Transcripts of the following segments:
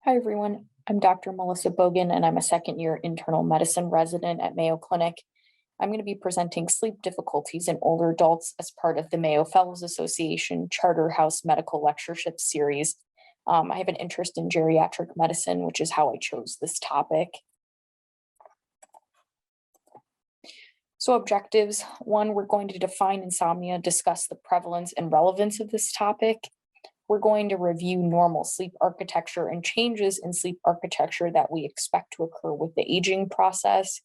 Hi, everyone. I'm Dr. Melissa Bogin, and I'm a second-year internal medicine resident at Mayo Clinic. I'm going to be presenting sleep difficulties in older adults as part of the Mayo Fellows Association Charterhouse Medical Lectureship Series. I have an interest in geriatric medicine, which is how I chose this topic. So objectives, one, we're going to define insomnia, discuss the prevalence and relevance of this topic. We're going to review normal sleep architecture and changes in sleep architecture that we expect to occur with the aging process.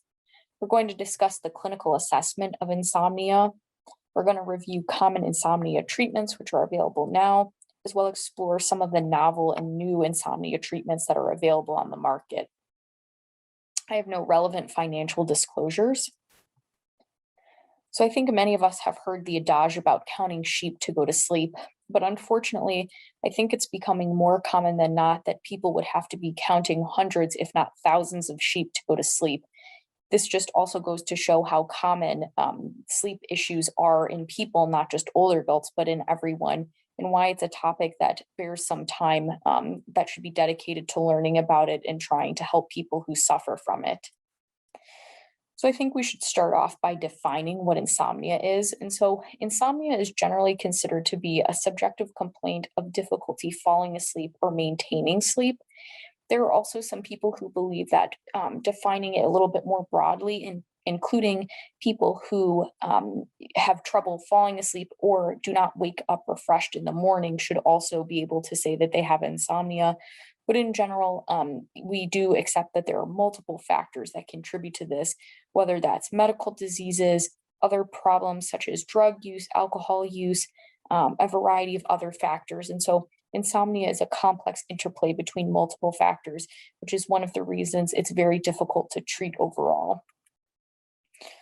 We're going to discuss the clinical assessment of insomnia. We're going to review common insomnia treatments, which are available now, as well as explore some of the novel and new insomnia treatments that are available on the market. I have no relevant financial disclosures. So I think many of us have heard the adage about counting sheep to go to sleep, but unfortunately, I think it's becoming more common than not that people would have to be counting hundreds, if not thousands, of sheep to go to sleep. This just also goes to show how common sleep issues are in people, not just older adults, but in everyone, and why it's a topic that bears some time that should be dedicated to learning about it and trying to help people who suffer from it. So I think we should start off by defining what insomnia is. And so insomnia is generally considered to be a subjective complaint of difficulty falling asleep or maintaining sleep. There are also some people who believe that defining it a little bit more broadly, including people who have trouble falling asleep or do not wake up refreshed in the morning, should also be able to say that they have insomnia. But in general, we do accept that there are multiple factors that contribute to this, whether that's medical diseases, other problems such as drug use, alcohol use, a variety of other factors. And so insomnia is a complex interplay between multiple factors, which is one of the reasons it's very difficult to treat overall.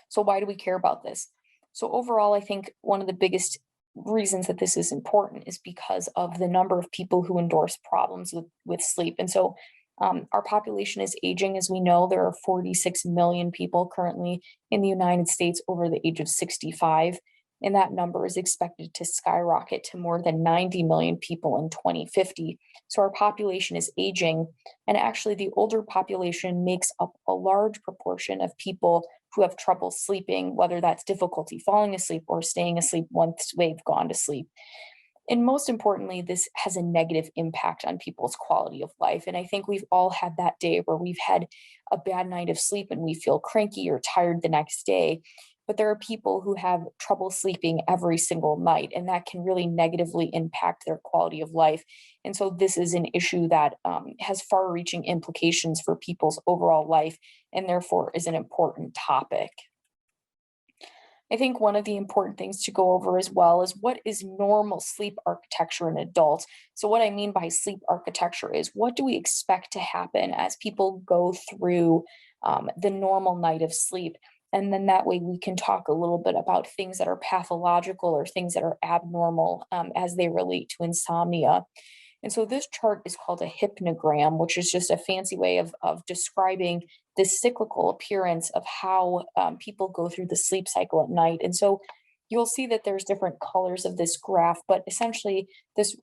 So why do we care about this? So overall, I think one of the biggest reasons that this is important is because of the number of people who endorse problems with sleep. And so our population is aging. As we know, there are 46 million people currently in the United States over the age of 65. And that number is expected to skyrocket to more than 90 million people in 2050. So our population is aging. And actually, the older population makes up a large proportion of people who have trouble sleeping, whether that's difficulty falling asleep or staying asleep once they've gone to sleep. And most importantly, this has a negative impact on people's quality of life. And I think we've all had that day where we've had a bad night of sleep and we feel cranky or tired the next day. But there are people who have trouble sleeping every single night, and that can really negatively impact their quality of life. And so this is an issue that has far-reaching implications for people's overall life, and therefore is an important topic. I think one of the important things to go over as well is what is normal sleep architecture in adults. So what I mean by sleep architecture is what do we expect to happen as people go through the normal night of sleep? And then that way we can talk a little bit about things that are pathological or things that are abnormal as they relate to insomnia. And so this chart is called a hypnogram, which is just a fancy way of describing the cyclical appearance of how people go through the sleep cycle at night. And so you'll see that there's different colors of this graph, but essentially this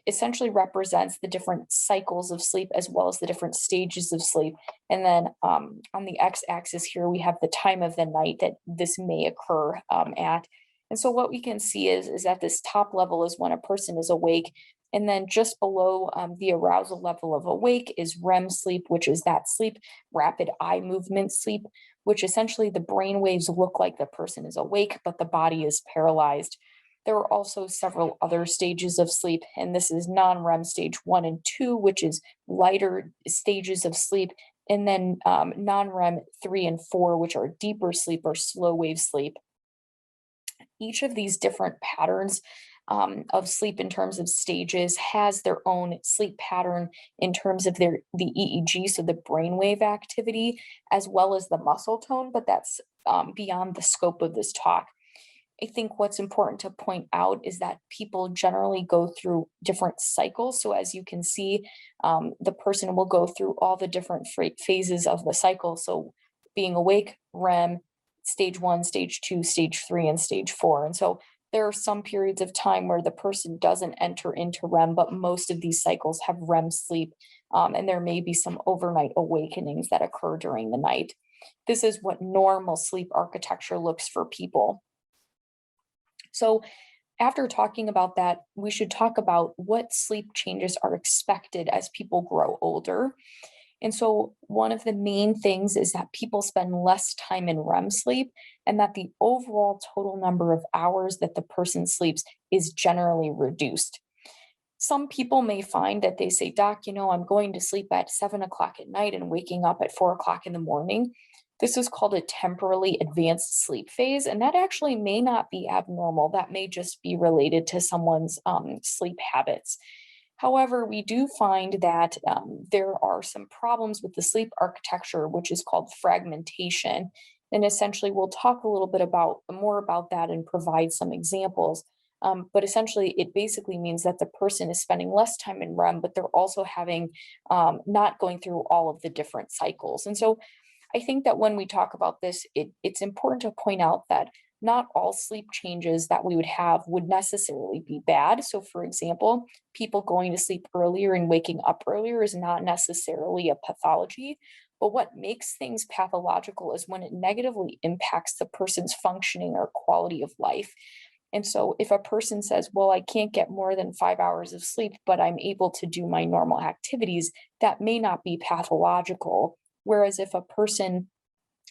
essentially represents the different cycles of sleep as well as the different stages of sleep. And then on the x-axis here, we have the time of the night that this may occur at. And so what we can see is that this top level is when a person is awake. And then just below the arousal level of awake is REM sleep, which is that sleep, rapid eye movement sleep, which essentially the brain waves look like the person is awake, but the body is paralyzed. There are also several other stages of sleep, and this is non-REM stage 1 and 2, which is lighter stages of sleep, and then non-REM 3 and 4, which are deeper sleep or slow wave sleep. Each of these different patterns of sleep in terms of stages has their own sleep pattern in terms of the EEG, so the brainwave activity, as well as the muscle tone, but that's beyond the scope of this talk. I think what's important to point out is that people generally go through different cycles. So as you can see, the person will go through all the different phases of the cycle. So being awake, REM, stage 1, stage 2, stage 3, and stage 4. And so there are some periods of time where the person doesn't enter into REM, but most of these cycles have REM sleep and there may be some overnight awakenings that occur during the night. This is what normal sleep architecture looks for people. So after talking about that, we should talk about what sleep changes are expected as people grow older. And so, one of the main things is that people spend less time in REM sleep, and that the overall total number of hours that the person sleeps is generally reduced. Some people may find that they say, Doc, I'm going to sleep at 7 o'clock at night and waking up at 4 o'clock in the morning. This is called a temporally advanced sleep phase, and that actually may not be abnormal. That may just be related to someone's sleep habits. However, we do find that there are some problems with the sleep architecture, which is called fragmentation. And essentially, we'll talk a little bit about more about that and provide some examples. But essentially, it basically means that the person is spending less time in REM, but they're also having not going through all of the different cycles. And so I think that when we talk about this, it's important to point out that not all sleep changes that we would have would necessarily be bad. So, for example, people going to sleep earlier and waking up earlier is not necessarily a pathology. But what makes things pathological is when it negatively impacts the person's functioning or quality of life. And so, if a person says, well, I can't get more than 5 hours of sleep, but I'm able to do my normal activities, that may not be pathological. Whereas if a person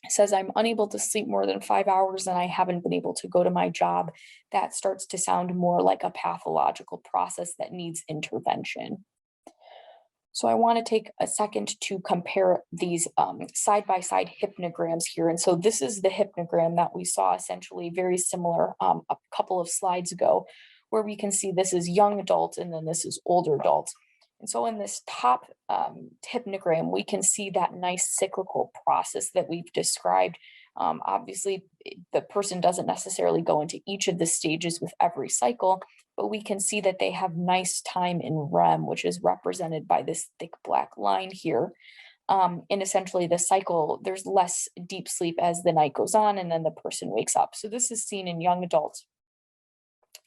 says, I'm unable to sleep more than 5 hours and I haven't been able to go to my job, that starts to sound more like a pathological process that needs intervention. So I want to take a second to compare these side-by-side hypnograms here. And so this is the hypnogram that we saw essentially very similar a couple of slides ago, where we can see this is young adults and then this is older adults. And so in this top hypnogram, we can see that nice cyclical process that we've described. Obviously, the person doesn't necessarily go into each of the stages with every cycle, but we can see that they have nice time in REM, which is represented by this thick black line here. And essentially the cycle, there's less deep sleep as the night goes on, and then the person wakes up. So this is seen in young adults.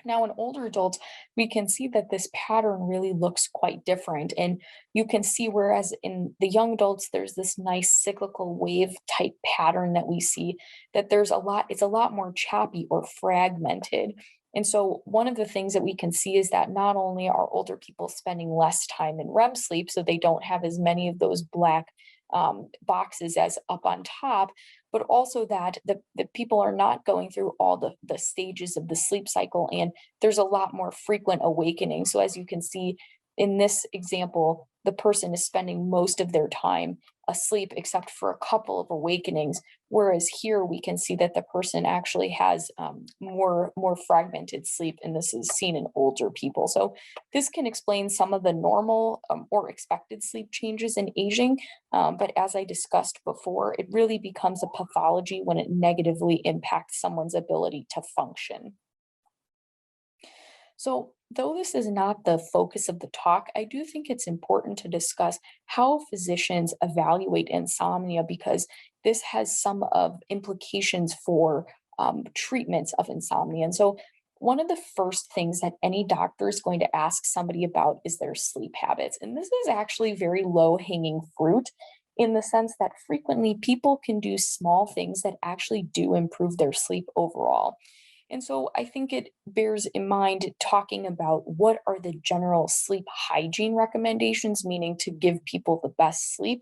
Now, in older adults, we can see that this pattern really looks quite different. And you can see, whereas in the young adults, there's this nice cyclical wave type pattern that we see, that it's a lot more choppy or fragmented. And so, one of the things that we can see is that not only are older people spending less time in REM sleep, so they don't have as many of those black boxes as up on top, but also that the people are not going through all the stages of the sleep cycle, and there's a lot more frequent awakening. So as you can see in this example, the person is spending most of their time asleep except for a couple of awakenings, whereas here we can see that the person actually has more fragmented sleep, and this is seen in older people. So this can explain some of the normal or expected sleep changes in aging, but as I discussed before, it really becomes a pathology when it negatively impacts someone's ability to function. So, though this is not the focus of the talk, I do think it's important to discuss how physicians evaluate insomnia, because this has some of implications for treatments of insomnia. And so, one of the first things that any doctor is going to ask somebody about is their sleep habits. And this is actually very low hanging fruit, in the sense that frequently people can do small things that actually do improve their sleep overall. And so I think it bears in mind talking about what are the general sleep hygiene recommendations, meaning to give people the best sleep.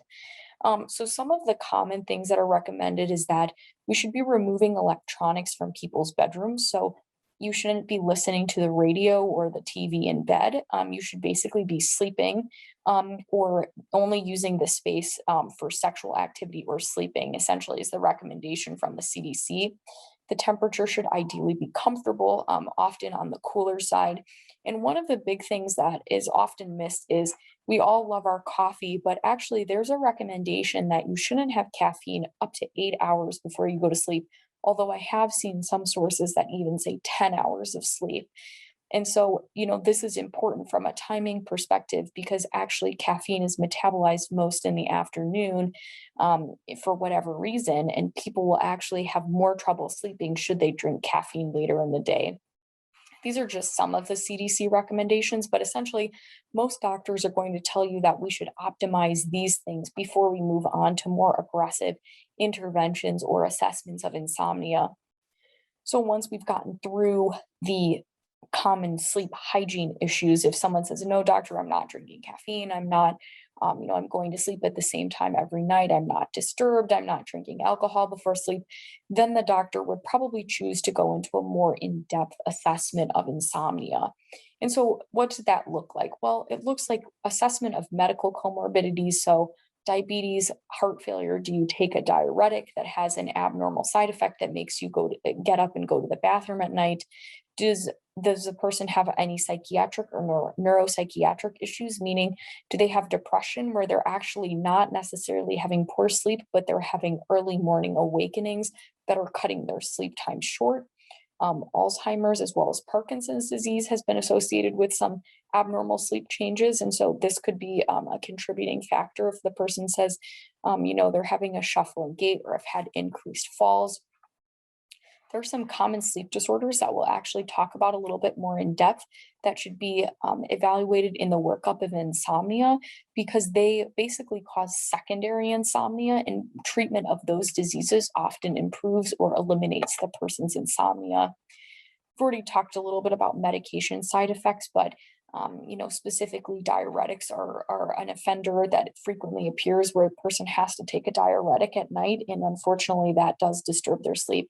So some of the common things that are recommended is that we should be removing electronics from people's bedrooms. So you shouldn't be listening to the radio or the TV in bed. You should basically be sleeping, or only using the space for sexual activity or sleeping, essentially, is the recommendation from the CDC. The temperature should ideally be comfortable, often on the cooler side. And one of the big things that is often missed is we all love our coffee, but actually there's a recommendation that you shouldn't have caffeine up to 8 hours before you go to sleep. Although I have seen some sources that even say 10 hours of sleep. And so, this is important from a timing perspective, because actually caffeine is metabolized most in the afternoon, for whatever reason, and people will actually have more trouble sleeping should they drink caffeine later in the day. These are just some of the CDC recommendations, but essentially, most doctors are going to tell you that we should optimize these things before we move on to more aggressive interventions or assessments of insomnia. So once we've gotten through the common sleep hygiene issues, if someone says, no, doctor, I'm not drinking caffeine, I'm not, I'm going to sleep at the same time every night, I'm not disturbed, I'm not drinking alcohol before sleep, then the doctor would probably choose to go into a more in-depth assessment of insomnia. And so what does that look like? Well, it looks like assessment of medical comorbidities. So diabetes, heart failure, do you take a diuretic that has an abnormal side effect that makes you get up and go to the bathroom at night? Does the person have any psychiatric or neuropsychiatric issues? Meaning, do they have depression where they're actually not necessarily having poor sleep, but they're having early morning awakenings that are cutting their sleep time short? Alzheimer's as well as Parkinson's disease has been associated with some abnormal sleep changes. And so this could be a contributing factor if the person says, they're having a shuffling gait or have had increased falls. There are some common sleep disorders that we'll actually talk about a little bit more in depth that should be evaluated in the workup of insomnia because they basically cause secondary insomnia, and treatment of those diseases often improves or eliminates the person's insomnia. We've already talked a little bit about medication side effects, but specifically diuretics are an offender that frequently appears where a person has to take a diuretic at night, and unfortunately that does disturb their sleep.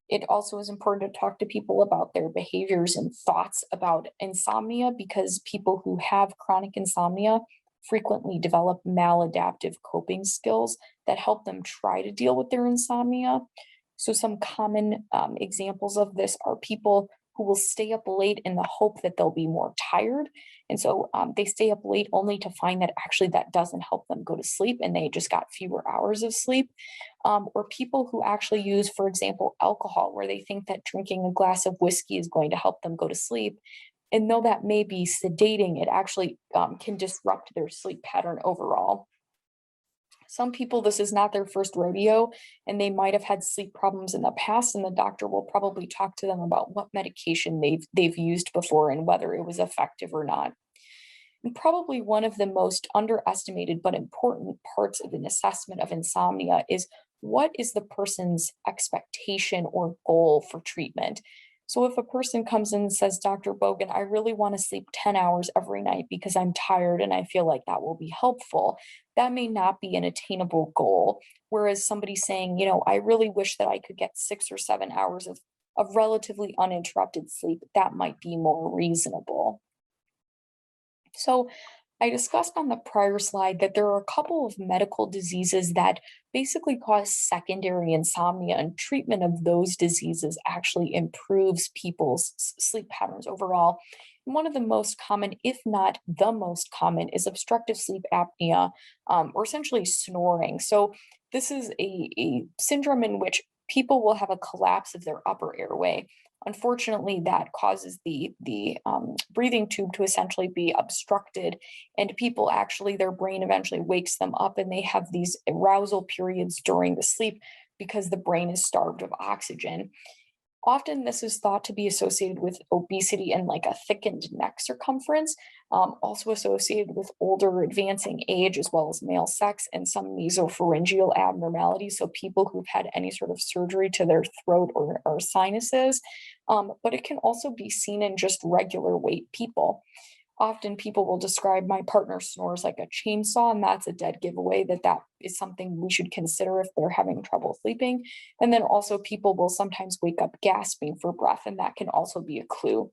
It also is important to talk to people about their behaviors and thoughts about insomnia because people who have chronic insomnia frequently develop maladaptive coping skills that help them try to deal with their insomnia. So, some common examples of this are people who will stay up late in the hope that they'll be more tired. And so they stay up late only to find that actually that doesn't help them go to sleep and they just got fewer hours of sleep. Or people who actually use, for example, alcohol, where they think that drinking a glass of whiskey is going to help them go to sleep. And though that may be sedating, it actually can disrupt their sleep pattern overall. Some people, this is not their first rodeo, and they might have had sleep problems in the past, and the doctor will probably talk to them about what medication they've used before and whether it was effective or not. And probably one of the most underestimated but important parts of an assessment of insomnia is what is the person's expectation or goal for treatment? So if a person comes in and says, Dr. Bogin, I really want to sleep 10 hours every night because I'm tired and I feel like that will be helpful, that may not be an attainable goal. Whereas somebody saying, I really wish that I could get 6 or 7 hours of relatively uninterrupted sleep, that might be more reasonable. So I discussed on the prior slide that there are a couple of medical diseases that basically cause secondary insomnia, and treatment of those diseases actually improves people's sleep patterns overall. And one of the most common, if not the most common, is obstructive sleep apnea, or essentially snoring. So this is a syndrome in which people will have a collapse of their upper airway. Unfortunately, that causes the breathing tube to essentially be obstructed, and people actually, their brain eventually wakes them up, and they have these arousal periods during the sleep because the brain is starved of oxygen. Often, this is thought to be associated with obesity and like a thickened neck circumference, also associated with older advancing age as well as male sex and some nasopharyngeal abnormalities. So, people who've had any sort of surgery to their throat or sinuses, but it can also be seen in just regular weight people. Often people will describe my partner snores like a chainsaw, and that's a dead giveaway that is something we should consider if they're having trouble sleeping. And then also people will sometimes wake up gasping for breath, and that can also be a clue.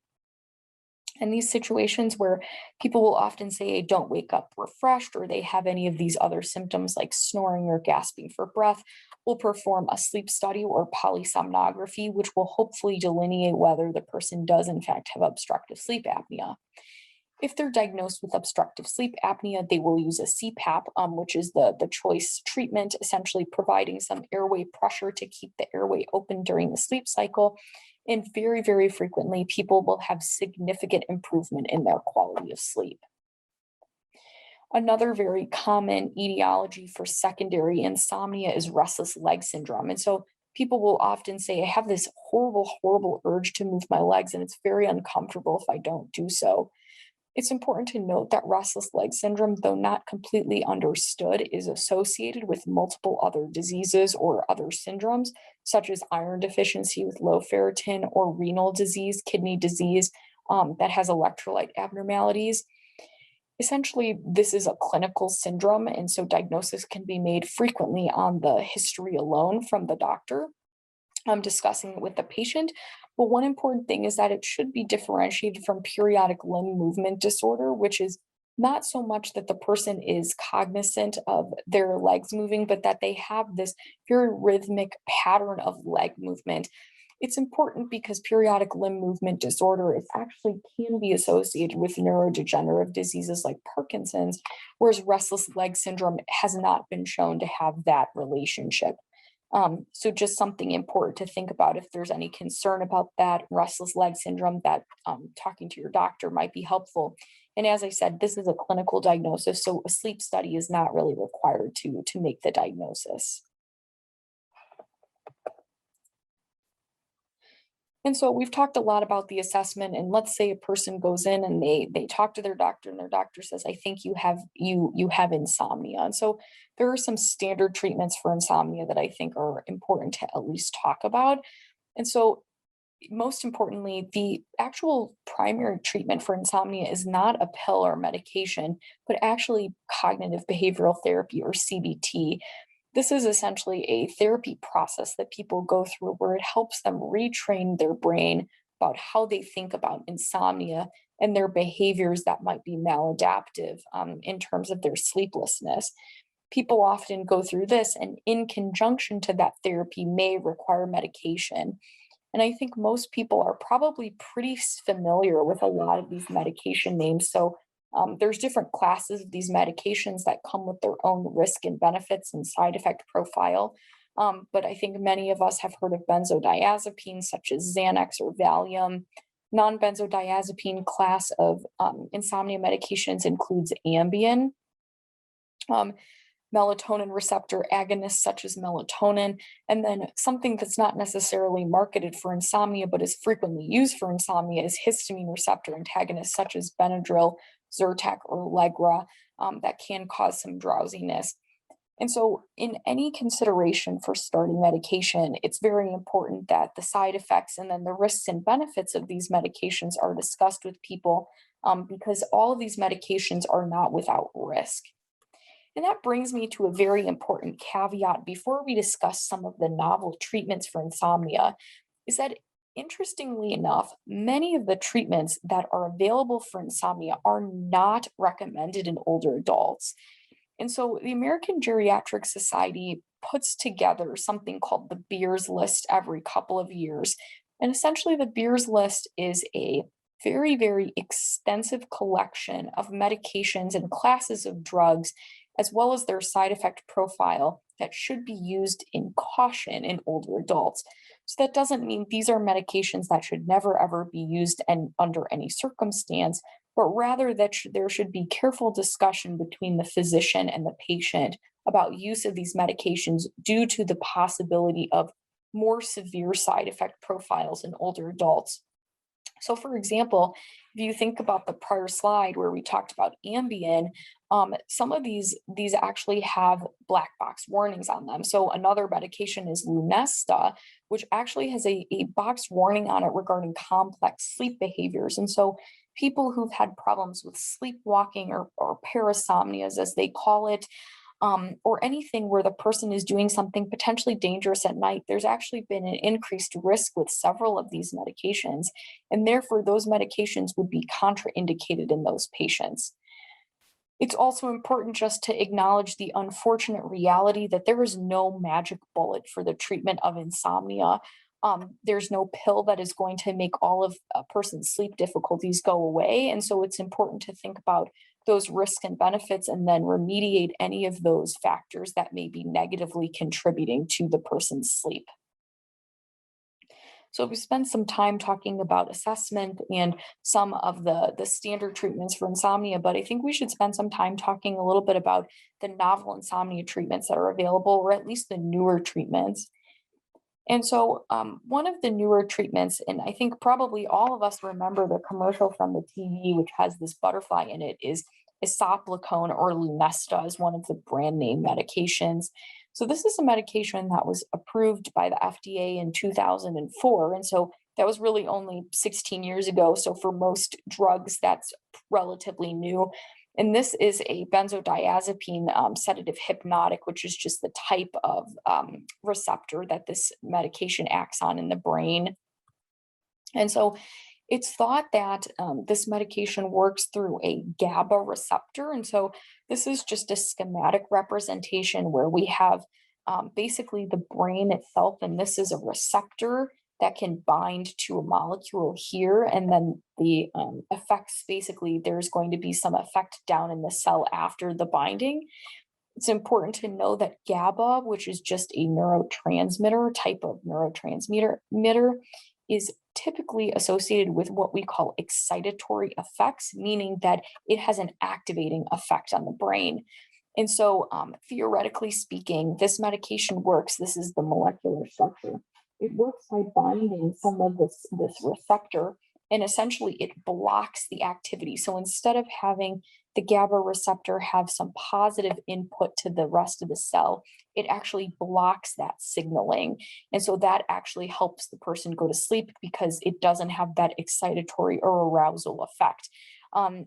In these situations where people will often say, don't wake up refreshed, or they have any of these other symptoms like snoring or gasping for breath, we'll perform a sleep study or polysomnography, which will hopefully delineate whether the person does in fact have obstructive sleep apnea. If they're diagnosed with obstructive sleep apnea, they will use a CPAP, which is the choice treatment, essentially providing some airway pressure to keep the airway open during the sleep cycle. And very, very frequently, people will have significant improvement in their quality of sleep. Another very common etiology for secondary insomnia is restless leg syndrome. And so people will often say, I have this horrible, horrible urge to move my legs, and it's very uncomfortable if I don't do so. It's important to note that restless leg syndrome, though not completely understood, is associated with multiple other diseases or other syndromes, such as iron deficiency with low ferritin or renal disease, kidney disease that has electrolyte abnormalities. Essentially, this is a clinical syndrome, and so diagnosis can be made frequently on the history alone from the doctor. Discussing it with the patient. But one important thing is that it should be differentiated from periodic limb movement disorder, which is not so much that the person is cognizant of their legs moving, but that they have this very rhythmic pattern of leg movement. It's important because periodic limb movement disorder is actually can be associated with neurodegenerative diseases like Parkinson's, whereas restless leg syndrome has not been shown to have that relationship. So just something important to think about if there's any concern about that restless leg syndrome, that talking to your doctor might be helpful. And as I said, this is a clinical diagnosis, so a sleep study is not really required to make the diagnosis. And so we've talked a lot about the assessment, and let's say a person goes in and they talk to their doctor, and their doctor says, I think you have insomnia. And so there are some standard treatments for insomnia that I think are important to at least talk about. And so most importantly, the actual primary treatment for insomnia is not a pill or medication, but actually cognitive behavioral therapy or CBT. This is essentially a therapy process that people go through where it helps them retrain their brain about how they think about insomnia and their behaviors that might be maladaptive in terms of their sleeplessness. People often go through this, and in conjunction to that therapy, may require medication. And I think most people are probably pretty familiar with a lot of these medication names. So there's different classes of these medications that come with their own risk and benefits and side effect profile. But I think many of us have heard of benzodiazepines such as Xanax or Valium. Non-benzodiazepine class of insomnia medications includes Ambien. Melatonin receptor agonists such as melatonin, and then something that's not necessarily marketed for insomnia but is frequently used for insomnia is histamine receptor antagonists such as Benadryl, Zyrtec, or Allegra that can cause some drowsiness. And so in any consideration for starting medication, it's very important that the side effects and then the risks and benefits of these medications are discussed with people because all of these medications are not without risk. And that brings me to a very important caveat before we discuss some of the novel treatments for insomnia, is that interestingly enough, many of the treatments that are available for insomnia are not recommended in older adults. And so the American Geriatric Society puts together something called the Beers List every couple of years. And essentially, the Beers List is a very, very extensive collection of medications and classes of drugs, as well as their side effect profile that should be used in caution in older adults. So that doesn't mean these are medications that should never ever be used and under any circumstance, but rather that there should be careful discussion between the physician and the patient about use of these medications due to the possibility of more severe side effect profiles in older adults. So for example, if you think about the prior slide where we talked about Ambien, some of these actually have black box warnings on them. So another medication is Lunesta, which actually has a box warning on it regarding complex sleep behaviors. And so people who've had problems with sleepwalking or parasomnias, as they call it, or anything where the person is doing something potentially dangerous at night, there's actually been an increased risk with several of these medications. And therefore, those medications would be contraindicated in those patients. It's also important just to acknowledge the unfortunate reality that there is no magic bullet for the treatment of insomnia. There's no pill that is going to make all of a person's sleep difficulties go away. And so it's important to think about those risks and benefits and then remediate any of those factors that may be negatively contributing to the person's sleep. So we spent some time talking about assessment and some of the standard treatments for insomnia, but I think we should spend some time talking a little bit about the novel insomnia treatments that are available, or at least the newer treatments. And so one of the newer treatments, and I think probably all of us remember the commercial from the TV, which has this butterfly in it, is Isoplecon or Lunesta is one of the brand name medications. So this is a medication that was approved by the FDA in 2004. And so that was really only 16 years ago. So for most drugs, that's relatively new. And this is a benzodiazepine sedative hypnotic, which is just the type of receptor that this medication acts on in the brain. And so it's thought that this medication works through a GABA receptor. And so this is just a schematic representation where we have basically the brain itself, and this is a receptor that can bind to a molecule here. And then the effects, basically, there's going to be some effect down in the cell after the binding. It's important to know that GABA, which is just a neurotransmitter type of neurotransmitter, is typically associated with what we call excitatory effects, meaning that it has an activating effect on the brain. And so, theoretically speaking, this medication works. This is the molecular structure. It works by binding some of this receptor, and essentially it blocks the activity. So instead of having the GABA receptor have some positive input to the rest of the cell, it actually blocks that signaling. And so that actually helps the person go to sleep because it doesn't have that excitatory or arousal effect.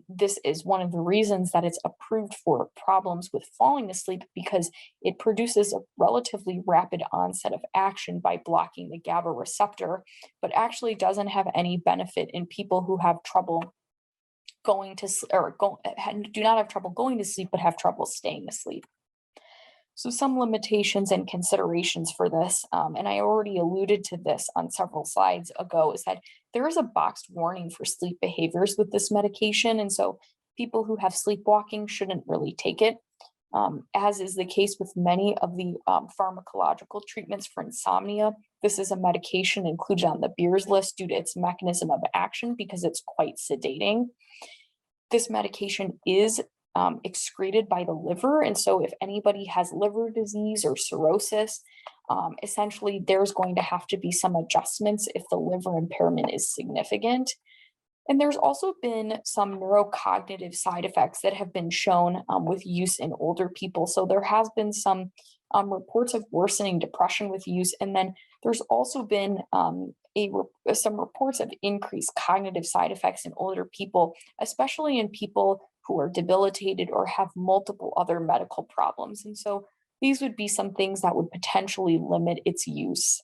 This is one of the reasons that it's approved for problems with falling asleep, because it produces a relatively rapid onset of action by blocking the GABA receptor, but actually doesn't have any benefit in people who have trouble going to do not have trouble going to sleep, but have trouble staying asleep. So some limitations and considerations for this, and I already alluded to this on several slides ago, is that there is a boxed warning for sleep behaviors with this medication. And so people who have sleepwalking shouldn't really take it, as is the case with many of the pharmacological treatments for insomnia. This is a medication included on the Beers list due to its mechanism of action because it's quite sedating. This medication is excreted by the liver. And so if anybody has liver disease or cirrhosis, essentially there's going to have to be some adjustments if the liver impairment is significant. And there's also been some neurocognitive side effects that have been shown with use in older people. So there has been some reports of worsening depression with use. And then there's also been some reports of increased cognitive side effects in older people, especially in people who are debilitated or have multiple other medical problems. And so these would be some things that would potentially limit its use.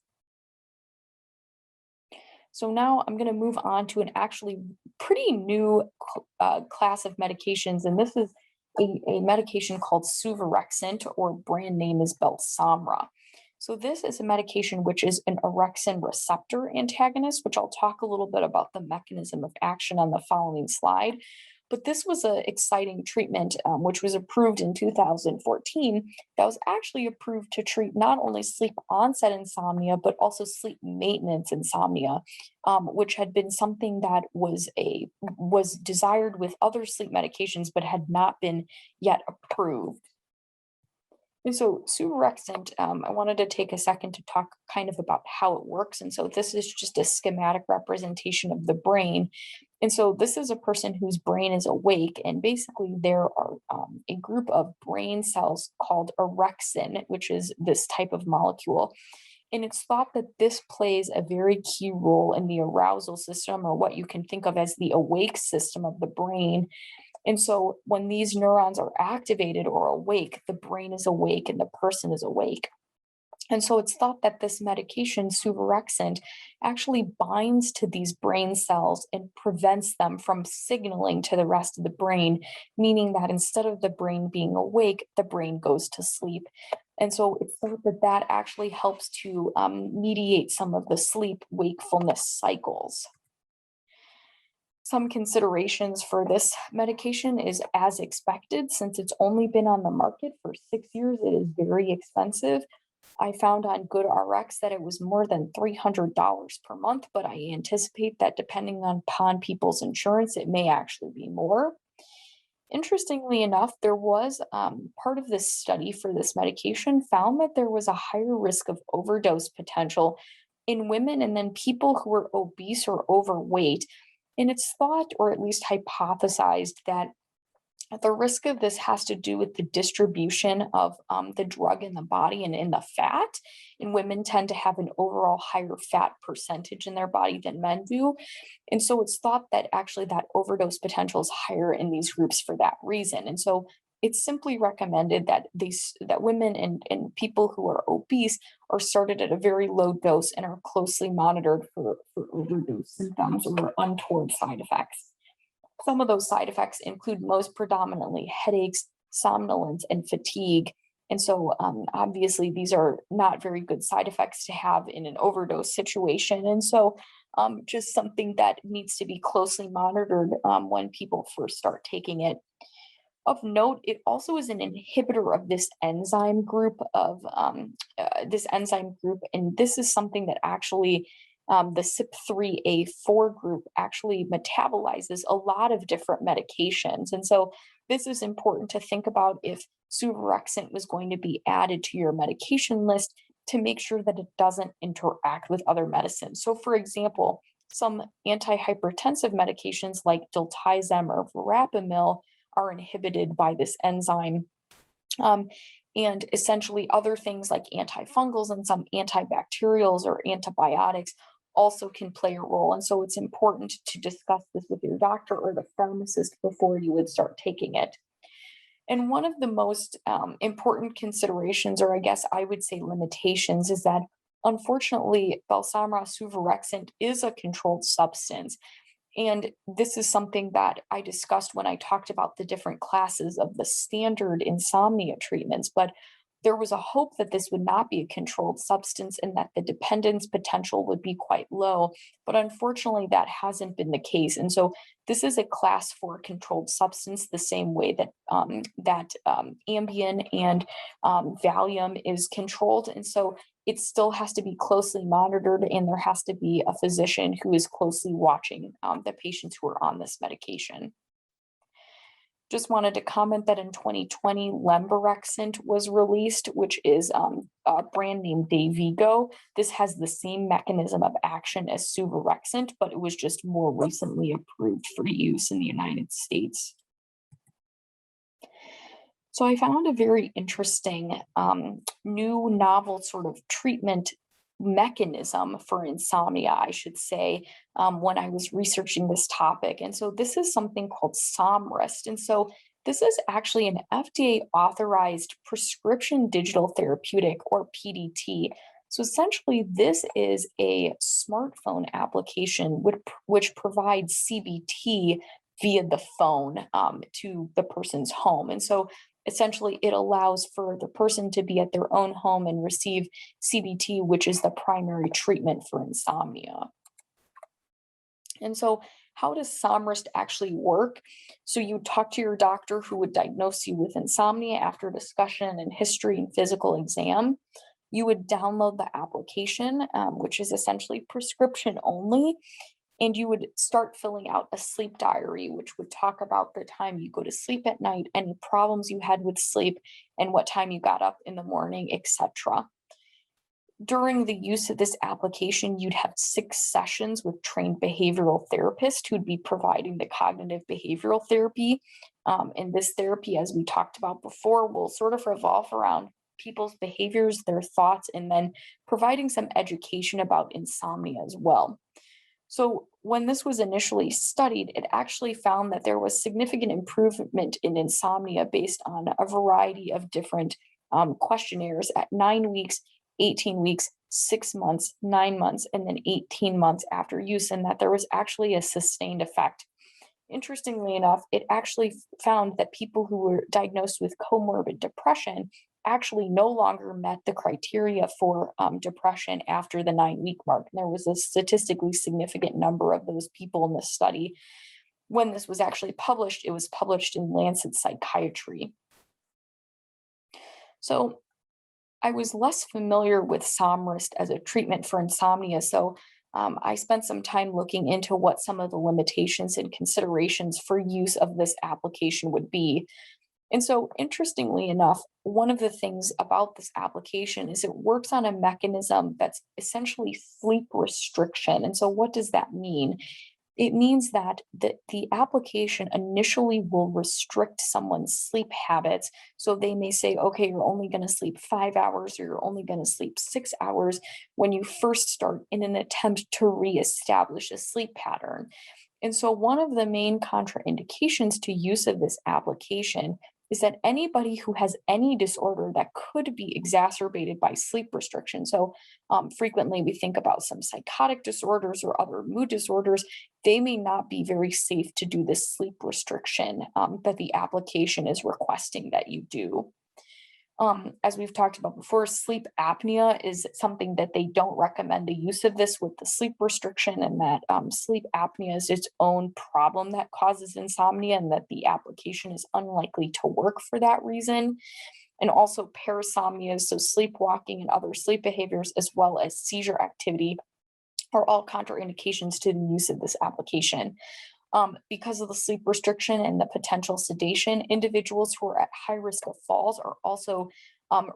So now I'm going to move on to an actually pretty new class of medications, and this is a medication called Suverexant, or brand name is Belsomra. So this is a medication which is an orexin receptor antagonist, which I'll talk a little bit about the mechanism of action on the following slide. But this was an exciting treatment, which was approved in 2014, that was actually approved to treat not only sleep onset insomnia, but also sleep maintenance insomnia, which had been something that was desired with other sleep medications, but had not been yet approved. And so Suverexant, I wanted to take a second to talk kind of about how it works. And so this is just a schematic representation of the brain. And so this is a person whose brain is awake, and basically there are a group of brain cells called orexin, which is this type of molecule. And it's thought that this plays a very key role in the arousal system, or what you can think of as the awake system of the brain. And so when these neurons are activated or awake, the brain is awake and the person is awake. And so it's thought that this medication, Suverexant, actually binds to these brain cells and prevents them from signaling to the rest of the brain, meaning that instead of the brain being awake, the brain goes to sleep. And so it's thought that that actually helps to mediate some of the sleep wakefulness cycles. Some considerations for this medication is as expected. Since it's only been on the market for 6 years, it is very expensive. I found on GoodRx that it was more than $300 per month, but I anticipate that depending upon people's insurance, it may actually be more. Interestingly enough, there was part of this study for this medication found that there was a higher risk of overdose potential in women and then people who were obese or overweight. And it's thought, or at least hypothesized, that the risk of this has to do with the distribution of the drug in the body and in the fat. And women tend to have an overall higher fat percentage in their body than men do. And so it's thought that actually that overdose potential is higher in these groups for that reason. And so it's simply recommended that that women and people who are obese are started at a very low dose and are closely monitored for overdose symptoms or untoward side effects. Some of those side effects include most predominantly headaches, somnolence, and fatigue. And so, obviously, these are not very good side effects to have in an overdose situation. And so, just something that needs to be closely monitored when people first start taking it. Of note, it also is an inhibitor of this enzyme group, and this is something that actually the CYP3A4 group actually metabolizes a lot of different medications. And so this is important to think about if Suverexant was going to be added to your medication list to make sure that it doesn't interact with other medicines. So for example, some antihypertensive medications like diltiazem or verapamil are inhibited by this enzyme. And essentially other things like antifungals and some antibacterials or antibiotics also can play a role. And so it's important to discuss this with your doctor or the pharmacist before you would start taking it. And one of the most important considerations, or I guess I would say limitations, is that unfortunately, balsamra suvorexant is a controlled substance. And this is something that I discussed when I talked about the different classes of the standard insomnia treatments. But there was a hope that this would not be a controlled substance and that the dependence potential would be quite low. But unfortunately, that hasn't been the case. And so this is a class 4 controlled substance, the same way that Ambien and Valium is controlled. And so it still has to be closely monitored, and there has to be a physician who is closely watching the patients who are on this medication. Just wanted to comment that in 2020, lemborexant was released, which is a brand name Dayvigo. This has the same mechanism of action as suvorexant, but it was just more recently approved for use in the United States. So I found a very interesting new novel sort of treatment mechanism for insomnia, I should say, when I was researching this topic. And so this is something called Somryst. And so this is actually an FDA authorized prescription digital therapeutic, or PDT. So essentially, this is a smartphone application which provides CBT via the phone to the person's home. And so essentially, it allows for the person to be at their own home and receive CBT, which is the primary treatment for insomnia. And so, how does Somryst actually work? So, you talk to your doctor who would diagnose you with insomnia after discussion and history and physical exam. You would download the application, which is essentially prescription only, and you would start filling out a sleep diary, which would talk about the time you go to sleep at night, any problems you had with sleep, and what time you got up in the morning, etc. During the use of this application, you'd have 6 sessions with trained behavioral therapists who'd be providing the cognitive behavioral therapy. And this therapy, as we talked about before, will sort of revolve around people's behaviors, their thoughts, and then providing some education about insomnia as well. So when this was initially studied, it actually found that there was significant improvement in insomnia based on a variety of different questionnaires at 9 weeks, 18 weeks, 6 months, 9 months, and then 18 months after use, and that there was actually a sustained effect. Interestingly enough, it actually found that people who were diagnosed with comorbid depression actually no longer met the criteria for depression after the 9-week mark. And there was a statistically significant number of those people in the study. When this was actually published, it was published in Lancet Psychiatry. So I was less familiar with Somryst as a treatment for insomnia. So I spent some time looking into what some of the limitations and considerations for use of this application would be. And so, interestingly enough, one of the things about this application is it works on a mechanism that's essentially sleep restriction. And so, what does that mean? It means that the application initially will restrict someone's sleep habits. So they may say, okay, you're only going to sleep 5 hours or you're only going to sleep 6 hours when you first start in an attempt to reestablish a sleep pattern. And so, one of the main contraindications to use of this application is that anybody who has any disorder that could be exacerbated by sleep restriction. So, frequently we think about some psychotic disorders or other mood disorders. They may not be very safe to do this sleep restriction that the application is requesting that you do. As we've talked about before, sleep apnea is something that they don't recommend the use of this with the sleep restriction, and that sleep apnea is its own problem that causes insomnia, and that the application is unlikely to work for that reason. And also parasomnia, so sleepwalking and other sleep behaviors, as well as seizure activity, are all contraindications to the use of this application. Because of the sleep restriction and the potential sedation, individuals who are at high risk of falls are also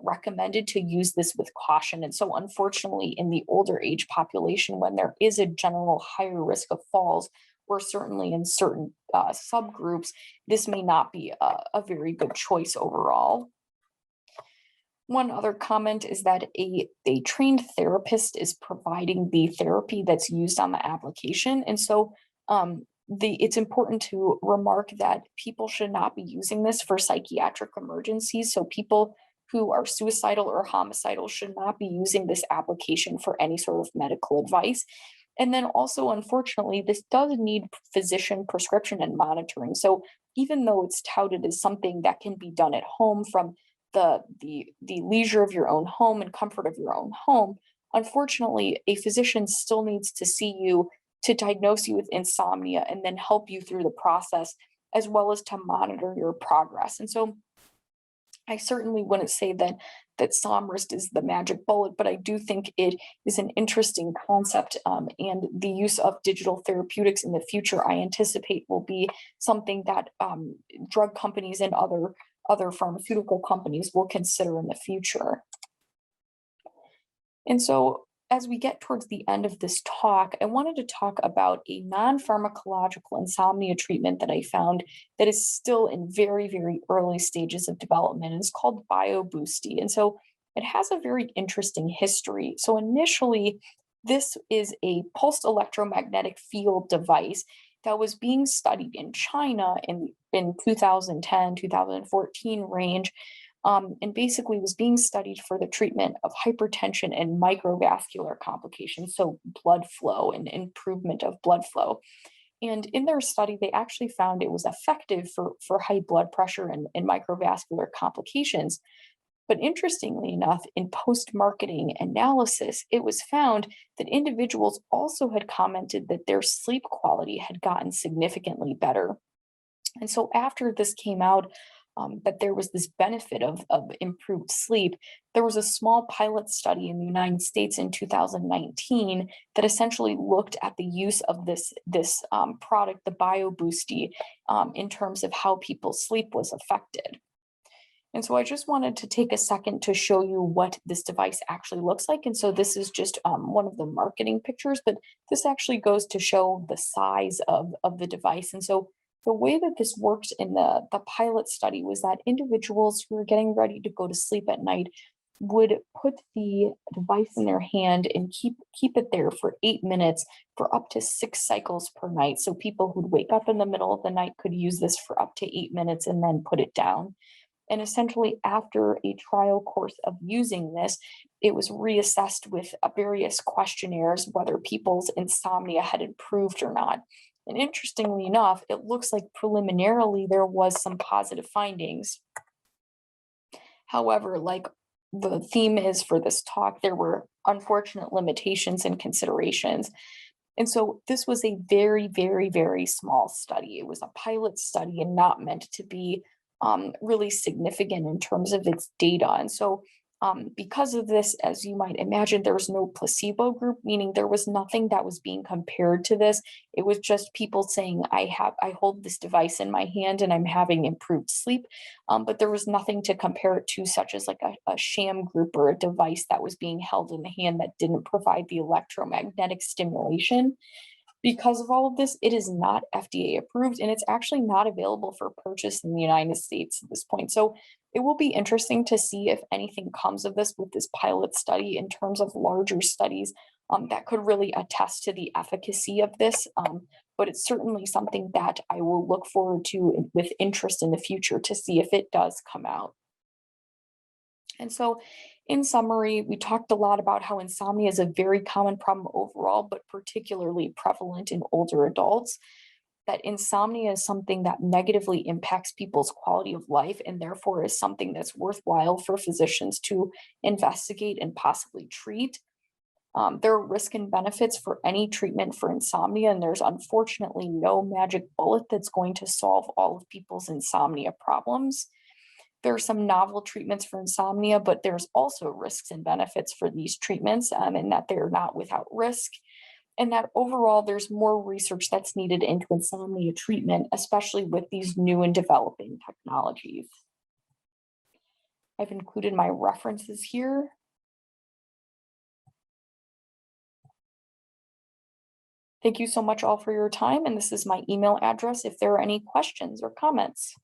recommended to use this with caution. And so, unfortunately, in the older age population, when there is a general higher risk of falls, or certainly in certain subgroups, this may not be a very good choice overall. One other comment is that a trained therapist is providing the therapy that's used on the application. And so, it's important to remark that people should not be using this for psychiatric emergencies. So people who are suicidal or homicidal should not be using this application for any sort of medical advice. And then also, unfortunately, this does need physician prescription and monitoring. So even though it's touted as something that can be done at home from the leisure of your own home and comfort of your own home, unfortunately, a physician still needs to see you to diagnose you with insomnia and then help you through the process, as well as to monitor your progress. And so I certainly wouldn't say that Somrist is the magic bullet, but I do think it is an interesting concept, and the use of digital therapeutics in the future, I anticipate, will be something that drug companies and other pharmaceutical companies will consider in the future. And so, as we get towards the end of this talk, I wanted to talk about a non-pharmacological insomnia treatment that I found that is still in very, very early stages of development. It's called BioBoosty. And so it has a very interesting history. So initially, this is a pulsed electromagnetic field device that was being studied in China in 2010, 2014 range, and basically was being studied for the treatment of hypertension and microvascular complications, so blood flow and improvement of blood flow. And in their study, they actually found it was effective for high blood pressure and microvascular complications. But interestingly enough, in post-marketing analysis, it was found that individuals also had commented that their sleep quality had gotten significantly better. And so after this came out, that there was this benefit of improved sleep, there was a small pilot study in the United States in 2019 that essentially looked at the use of this product, the BioBoosty, in terms of how people's sleep was affected. And so I just wanted to take a second to show you what this device actually looks like. And so this is just one of the marketing pictures, but this actually goes to show the size of the device. And so the way that this works in the pilot study was that individuals who were getting ready to go to sleep at night would put the device in their hand and keep it there for 8 minutes for up to 6 cycles per night. So people who'd wake up in the middle of the night could use this for up to 8 minutes and then put it down. And essentially, after a trial course of using this, it was reassessed with various questionnaires whether people's insomnia had improved or not. And interestingly enough, it looks like preliminarily there was some positive findings. However, like the theme is for this talk, there were unfortunate limitations and considerations. And so this was a very, very, very small study. It was a pilot study and not meant to be really significant in terms of its data. And so Because of this, as you might imagine, there was no placebo group, meaning there was nothing that was being compared to this. It was just people saying, I hold this device in my hand and I'm having improved sleep. But there was nothing to compare it to, such as like a sham group or a device that was being held in the hand that didn't provide the electromagnetic stimulation. Because of all of this, it is not FDA approved and it's actually not available for purchase in the United States at this point. So it will be interesting to see if anything comes of this with this pilot study in terms of larger studies that could really attest to the efficacy of this. But it's certainly something that I will look forward to with interest in the future to see if it does come out. And so, in summary, we talked a lot about how insomnia is a very common problem overall, but particularly prevalent in older adults. That insomnia is something that negatively impacts people's quality of life and therefore is something that's worthwhile for physicians to investigate and possibly treat. There are risks and benefits for any treatment for insomnia, and there's unfortunately no magic bullet that's going to solve all of people's insomnia problems. There are some novel treatments for insomnia, but there's also risks and benefits for these treatments, and that they're not without risk. And that overall, there's more research that's needed into insomnia treatment, especially with these new and developing technologies. I've included my references here. Thank you so much all for your time, and this is my email address if there are any questions or comments.